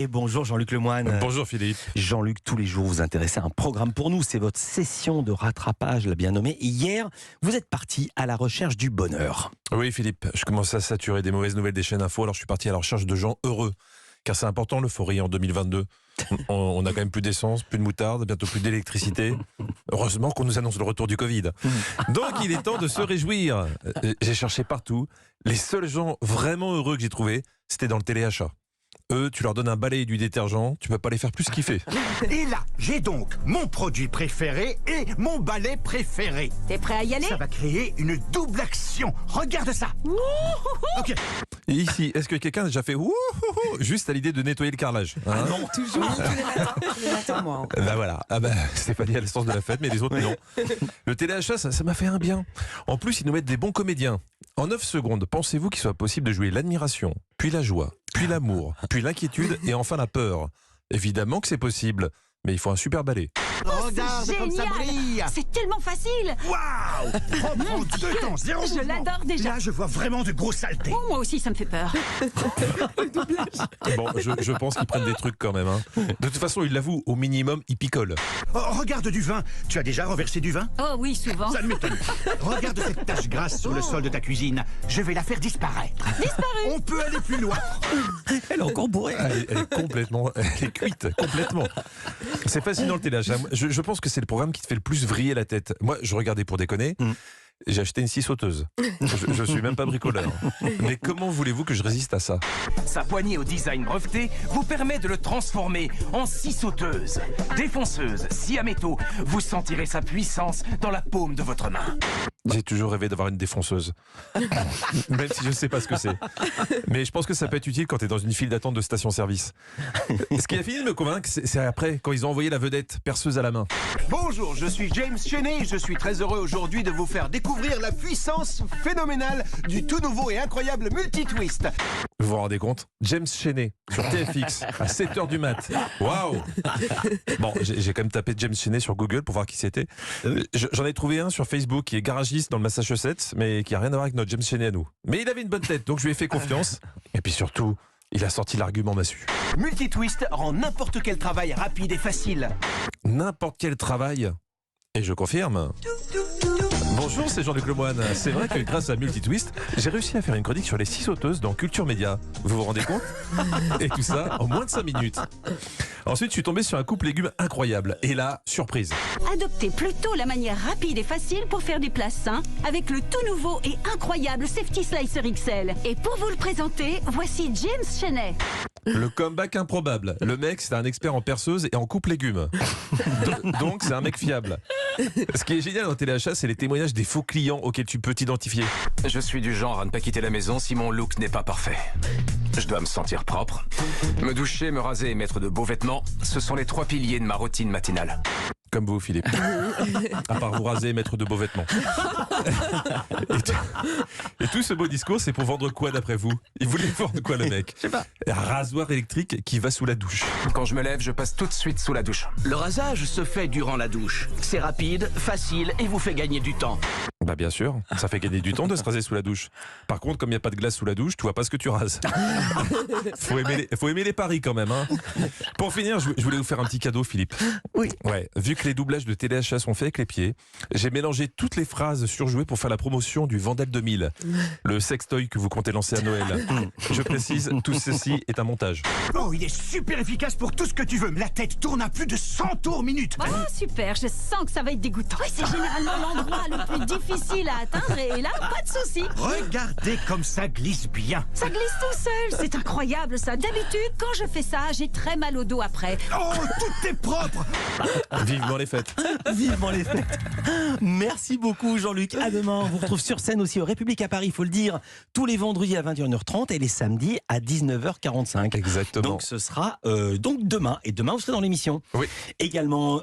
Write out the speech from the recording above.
Et bonjour Jean-Luc Lemoyne. Bonjour Philippe. Jean-Luc, tous les jours vous intéressez à un programme pour nous, c'est votre session de rattrapage, la bien nommée. Et hier, vous êtes parti à la recherche du bonheur. Oui Philippe, je commence à saturer des mauvaises nouvelles des chaînes info, alors je suis parti à la recherche de gens heureux. Car c'est important l'euphorie en 2022. On a quand même plus d'essence, plus de moutarde, bientôt plus d'électricité. Heureusement qu'on nous annonce le retour du Covid. Donc il est temps de se réjouir. J'ai cherché partout. Les seuls gens vraiment heureux que j'ai trouvés, c'était dans le téléachat. Eux, tu leur donnes un balai et du détergent, tu peux pas les faire plus kiffer. Et là, j'ai donc mon produit préféré et mon balai préféré. T'es prêt à y aller? Ça va créer une double action. Regarde ça. Ok. Et ici, est-ce que quelqu'un a déjà fait ouh, juste à l'idée de nettoyer le carrelage, hein? Non, toujours. Tous les matins, moi. Ben voilà, Stéphanie a le sens de la fête, mais les autres non. Le téléachat, ça m'a fait un bien. En plus, ils nous mettent des bons comédiens. En 9 secondes, pensez-vous qu'il soit possible de jouer l'admiration, puis la joie, puis l'amour, puis l'inquiétude et enfin la peur? Évidemment que c'est possible, mais il faut un super balai. Regarde comme ça brille. Génial! C'est tellement facile! Waouh. Reprends 2 temps, 0 Je mouvement. l'adore déjà. Là, je vois vraiment de grosses saletés. Oh, moi aussi, ça me fait peur. Bon, je pense qu'ils prennent des trucs quand même, hein. De toute façon, ils l'avouent, au minimum, ils picolent. Oh, regarde du vin. Tu as déjà renversé du vin? Oh oui, souvent. Ça ne m'étonne pas. Regarde cette tache grasse sur le sol de ta cuisine. Je vais la faire disparaître. On peut aller plus loin. Elle est encore bourrée. Elle est cuite, complètement. C'est fascinant le téléachat. Je pense que c'est le programme qui te fait le plus vriller la tête. Moi, je regardais pour déconner. J'ai acheté une scie sauteuse. Je suis même pas bricoleur. Mais comment voulez-vous que je résiste à ça? Sa poignée au design breveté vous permet de le transformer en scie sauteuse, défonceuse, scie à métaux. Vous sentirez sa puissance dans la paume de votre main. J'ai toujours rêvé d'avoir une défonceuse. Même si je ne sais pas ce que c'est. Mais je pense que ça peut être utile quand tu es dans une file d'attente de station-service. Ce qui a fini de me convaincre, c'est après, quand ils ont envoyé la vedette perceuse à la main. Bonjour, je suis James Cheney et je suis très heureux aujourd'hui de vous faire découvrir la puissance phénoménale du tout nouveau et incroyable multi-twist. Vous vous rendez compte? James Cheney sur TFX à 7h du mat. Waouh! Bon, j'ai quand même tapé James Cheney sur Google pour voir qui c'était. J'en ai trouvé un sur Facebook qui est garagiste dans le Massachusetts, mais qui n'a rien à voir avec notre James Cheney à nous. Mais il avait une bonne tête, donc je lui ai fait confiance. Et puis surtout, il a sorti l'argument massue. Multi-twist rend n'importe quel travail rapide et facile. N'importe quel travail. Et je confirme. Bonjour, c'est Jean-Luc Lemoyne. C'est vrai que grâce à Multitwist, j'ai réussi à faire une chronique sur les scies sauteuses dans Culture Média. Vous vous rendez compte? Et tout ça en moins de 5 minutes. Ensuite, je suis tombé sur un couple légumes incroyable. Et là, surprise. Adoptez plutôt la manière rapide et facile pour faire des plats sains avec le tout nouveau et incroyable Safety Slicer XL. Et pour vous le présenter, voici James Cheney. Le comeback improbable. Le mec, c'est un expert en perceuse et en coupe légumes. Donc, c'est un mec fiable. Ce qui est génial dans Téléachat, c'est les témoignages des faux clients auxquels tu peux t'identifier. Je suis du genre à ne pas quitter la maison si mon look n'est pas parfait. Je dois me sentir propre, me doucher, me raser et mettre de beaux vêtements. Ce sont les 3 piliers de ma routine matinale. Comme vous, Philippe. À part vous raser et mettre de beaux vêtements. Et tout ce beau discours, c'est pour vendre quoi d'après vous? Il voulait vendre quoi le mec? Je sais pas. Un rasoir électrique qui va sous la douche. Quand je me lève, je passe tout de suite sous la douche. Le rasage se fait durant la douche. C'est rapide, facile et vous fait gagner du temps. Bah bien sûr, ça fait gagner du temps de se raser sous la douche. Par contre, comme il n'y a pas de glace sous la douche, tu vois pas ce que tu rases. Faut aimer les paris quand même, hein. Pour finir, je voulais vous faire un petit cadeau, Philippe. Oui. Ouais, vu que les doublages de téléachat sont faits avec les pieds, j'ai mélangé toutes les phrases surjouées pour faire la promotion du Vandal 2000, le sextoy que vous comptez lancer à Noël. Je précise, tout ceci est un montage. Oh, il est super efficace pour tout ce que tu veux. La tête tourne à plus de 100 tours minute. Oh, super, je sens que ça va être dégoûtant. Oui, c'est généralement l'endroit le plus difficile à atteindre et là, pas de souci. Regardez comme ça glisse bien. Ça glisse tout seul, c'est incroyable ça. D'habitude, quand je fais ça, j'ai très mal au dos après. Oh, tout est propre. Vivement les fêtes. Vivement les fêtes. Merci beaucoup Jean-Luc. À demain. On vous retrouve sur scène aussi au République à Paris, il faut le dire, tous les vendredis à 21h30 et les samedis à 19h45. Exactement. Donc ce sera donc demain. Et demain, vous serez dans l'émission. Oui. Également